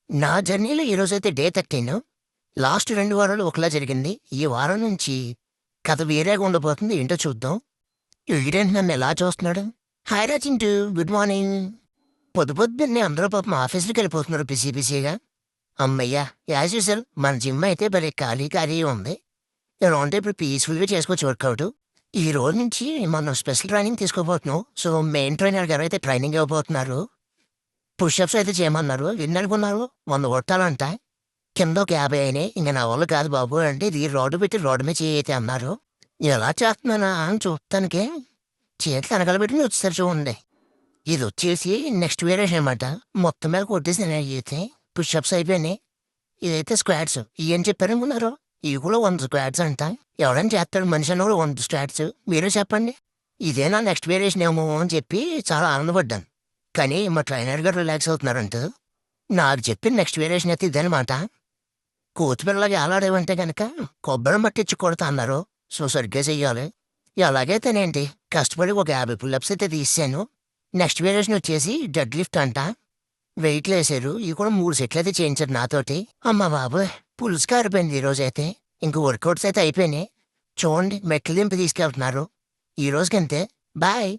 నా జర్నీలో ఈరోజైతే డే 13. లాస్ట్ 2 వారాలు ఒకలా జరిగింది. ఈ వారం నుంచి కథ వేరేగా ఉండబోతుంది. ఏంటో చూద్దాం. ఈడేంటి నన్నెలా చూస్తున్నాడు? హాయ్ రా చింటూ. Good morning. పొద్దున్నే అందరూ పాపం ఆఫీసులకెళ్ళిపోతున్నారు బిజీ బిజీగా. హమ్మయ్య! యాజ్ యూజువల్ మన జిమ్ అయితే భలే ఖాళీగా ఉంది. ఎలా అంటే ఇప్పుడు పీస్‌ఫుల్‌గా చేసుకోవచ్చు వర్కౌటు. ఈ రోజు నుంచి మనం స్పెషల్ ట్రైనింగ్ తీసుకోబోతున్నాం. సో, మెయిన్ ట్రైనర్ గారైతే ట్రైనింగ్ ఇవ్వబోతున్నారు. పుషప్స్ అయితే చేయమన్నారు. ఎన్ననుకున్నారు? 100 కొట్టాలంట. కింద ఒక 50 అయినాయి. ఇంక నా వల్ల కాదు బాబు అంటే ఇది రోడ్డు పెట్టి రోడ్డు మీద చెయ్యయితే అన్నారు. ఎలా చేస్తున్నానా అని చూత్తానికి చేతులు ఎనకాలబెట్టి నొచ్చేసారు చూడండి. ఇదొచ్చేసి నెక్స్ట్ వేరియేషన్ అనమాట. మొత్తం మీద కొట్టేసాను అయితే పుషప్స్ అయిపోయినాయి. ఇదైతే స్క్వాట్స్. ఇయేం చెప్పారనుకున్నారు? ఇవి కూడా 100 స్క్వాట్స్ అంట. ఎవడైనా చేస్తాడు మనిషి అన్నోడు 100 స్క్వాట్స్. మీరే చెప్పండి. ఇదే నా నెక్స్ట్ వేరియేషన్ ఏమో అని చెప్పి చాలా ఆనందపడ్డాను. కానీ మా ట్రైనర్ గారు రిలాక్స్ అవుతున్నారంట. నాకు చెప్పిన నెక్స్ట్ వేరియేషన్ అయితే ఇదనమాట. కోతిపిల్లలాగా ఏలాడేవంటే గనక కొబ్బరి మట్టిచ్చి కొడతా అన్నారు. సో, సరిగ్గా చెయ్యాలి. ఎలాగైతేనేంటి కష్టపడి ఒక 50 పుల్లప్స్ అయితే తీసాను. నెక్స్ట్ వేరియేషన్ వచ్చేసి డెడ్ లిఫ్ట్ అంట. వెయిట్లేసారు. ఇవి కూడా 3 సెట్లయితే చేయించారు నాతోటి. అమ్మ బాబోయ్! పులుసు కారిపోయింది ఈరోజైతే. ఇంక వర్కౌట్స్ అయితే అయిపోయినాయి. చూడండి మెట్లు దింపి తీసుకెళ్తున్నారు. ఈ రోజుకంతే. బాయ్.